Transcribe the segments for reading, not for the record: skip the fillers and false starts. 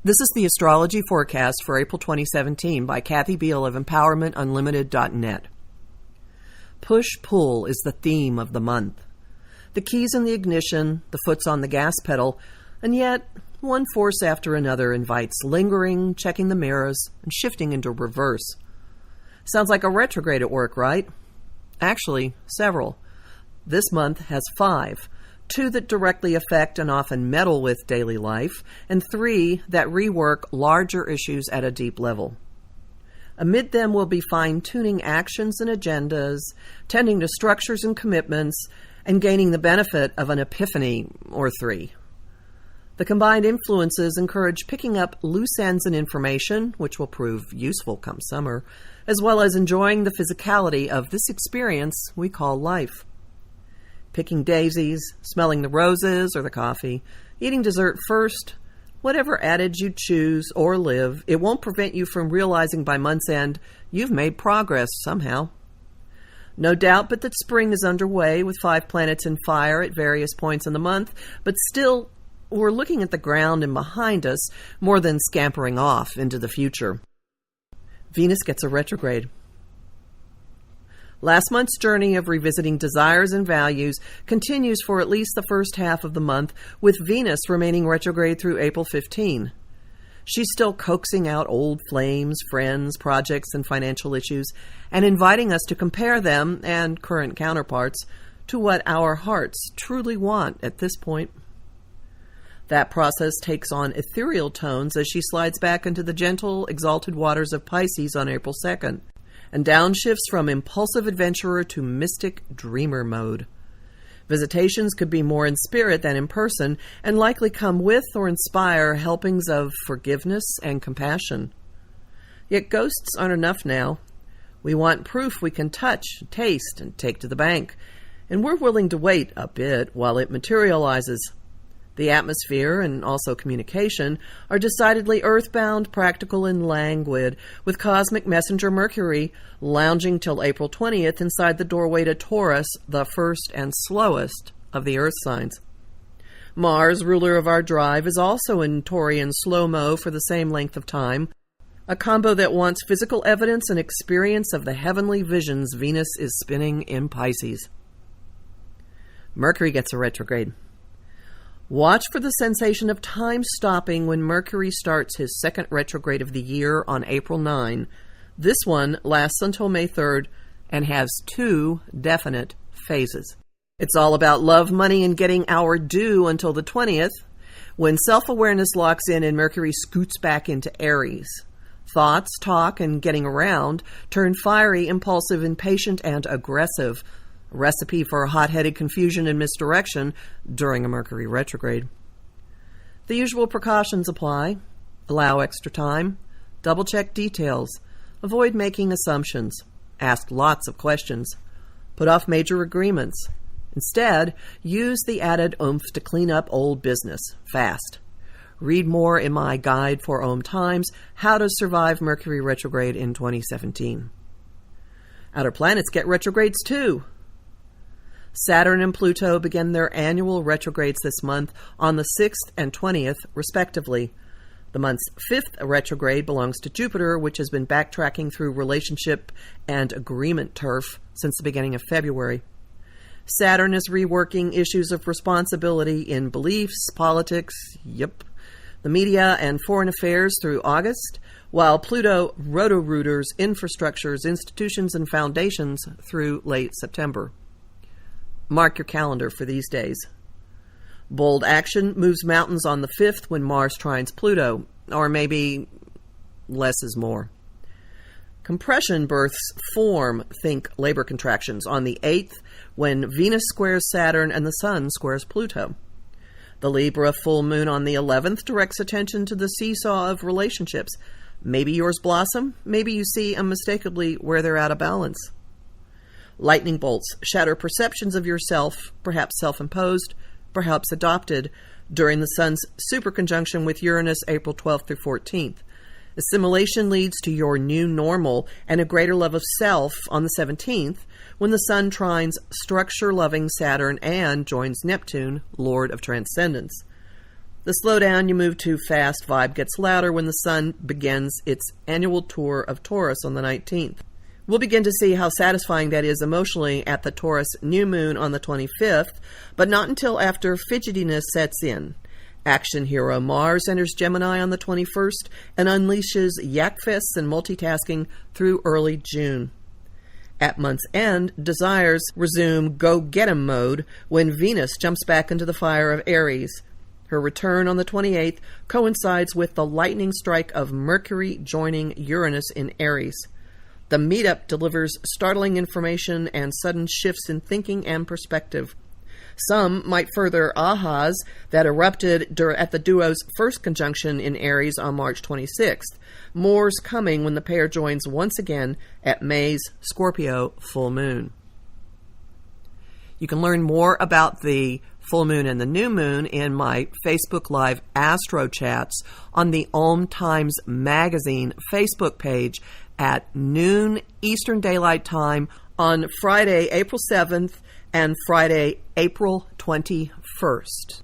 This is the Astrology forecast for April 2017 by Kathy Biehl of EmpowermentUnlimited.net. Push-pull is the theme of the month. The keys in the ignition, the foot's on the gas pedal, and yet one force after another invites lingering, checking the mirrors, and shifting into reverse. Sounds like a retrograde at work, right? Actually, several. This month has 5. 2 that directly affect and often meddle with daily life, and 3 that rework larger issues at a deep level. Amid them will be fine-tuning actions and agendas, tending to structures and commitments, and gaining the benefit of an epiphany or 3. The combined influences encourage picking up loose ends in information, which will prove useful come summer, as well as enjoying the physicality of this experience we call life. Picking daisies, smelling the roses or the coffee, eating dessert first, whatever adage you choose or live, it won't prevent you from realizing by month's end you've made progress somehow. No doubt but that spring is underway with 5 planets in fire at various points in the month, but still, we're looking at the ground and behind us more than scampering off into the future. Venus gets a retrograde. Last month's journey of revisiting desires and values continues for at least the first half of the month, with Venus remaining retrograde through April 15. She's still coaxing out old flames, friends, projects, and financial issues, and inviting us to compare them, and current counterparts, to what our hearts truly want at this point. That process takes on ethereal tones as she slides back into the gentle, exalted waters of Pisces on April 2nd. And downshifts from impulsive adventurer to mystic dreamer mode. Visitations could be more in spirit than in person, and likely come with or inspire helpings of forgiveness and compassion. Yet ghosts aren't enough now. We want proof we can touch, taste, and take to the bank, and we're willing to wait a bit while it materializes. The atmosphere, and also communication, are decidedly earthbound, practical, and languid, with cosmic messenger Mercury lounging till April 20th inside the doorway to Taurus, the first and slowest of the earth signs. Mars, ruler of our drive, is also in Taurian slow-mo for the same length of time, a combo that wants physical evidence and experience of the heavenly visions Venus is spinning in Pisces. Mercury gets a retrograde. Watch for the sensation of time stopping when Mercury starts his second retrograde of the year on April 9. This one lasts until May 3rd and has 2 definite phases. It's all about love, money, and getting our due until the 20th, when self-awareness locks in and Mercury scoots back into Aries. Thoughts, talk, and getting around turn fiery, impulsive, impatient, and aggressive. Recipe for hot-headed confusion and misdirection during a Mercury retrograde. The usual precautions apply. Allow extra time. Double-check details. Avoid making assumptions. Ask lots of questions. Put off major agreements. Instead, use the added oomph to clean up old business fast. Read more in my Guide for Ohm Times, How to Survive Mercury Retrograde in 2017. Outer planets get retrogrades too. Saturn and Pluto begin their annual retrogrades this month on the 6th and 20th, respectively. The month's 5th retrograde belongs to Jupiter, which has been backtracking through relationship and agreement turf since the beginning of February. Saturn is reworking issues of responsibility in beliefs, politics, the media, and foreign affairs through August, while Pluto roto-rooters infrastructures, institutions, and foundations through late September. Mark your calendar for these days. Bold action moves mountains on the 5th when Mars trines Pluto, or maybe less is more. Compression births form, think labor contractions, on the 8th when Venus squares Saturn and the Sun squares Pluto. The Libra full moon on the 11th directs attention to the seesaw of relationships. Maybe yours blossom, maybe you see unmistakably where they're out of balance. Lightning bolts shatter perceptions of yourself, perhaps self-imposed, perhaps adopted, during the Sun's superconjunction with Uranus April 12th through 14th. Assimilation leads to your new normal and a greater love of self on the 17th, when the Sun trines structure-loving Saturn and joins Neptune, Lord of Transcendence. The slow down, you move too fast vibe gets louder when the sun begins its annual tour of Taurus on the 19th. We'll begin to see how satisfying that is emotionally at the Taurus new moon on the 25th, but not until after fidgetiness sets in. Action hero Mars enters Gemini on the 21st and unleashes yak fists and multitasking through early June. At month's end, desires resume go-get-'em mode when Venus jumps back into the fire of Aries. Her return on the 28th coincides with the lightning strike of Mercury joining Uranus in Aries. The meetup delivers startling information and sudden shifts in thinking and perspective. Some might further ahas that erupted at the duo's first conjunction in Aries on March 26th. More's coming when the pair joins once again at May's Scorpio full moon. You can learn more about the full moon and the new moon in my Facebook Live Astro Chats on the Om Times Magazine Facebook page at noon Eastern Daylight Time on Friday, April 7th and Friday, April 21st.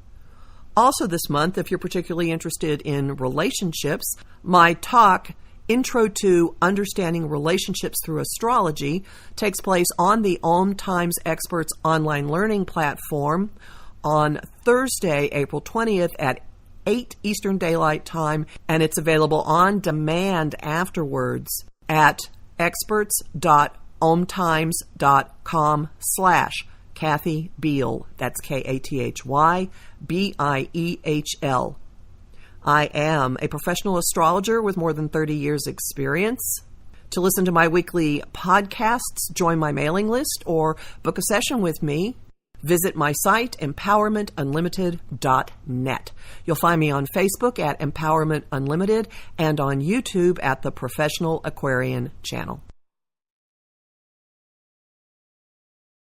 Also this month, if you're particularly interested in relationships, my talk, Intro to Understanding Relationships Through Astrology, takes place on the Om Times Experts online learning platform on Thursday, April 20th at 8 Eastern Daylight Time, and it's available on demand afterwards at experts.omtimes.com/Kathy Biehl. That's KathyBiehl. I am a professional astrologer with more than 30 years' experience. To listen to my weekly podcasts, join my mailing list, or book a session with me, visit my site, empowermentunlimited.net. You'll find me on Facebook at Empowerment Unlimited and on YouTube at the Professional Aquarian channel.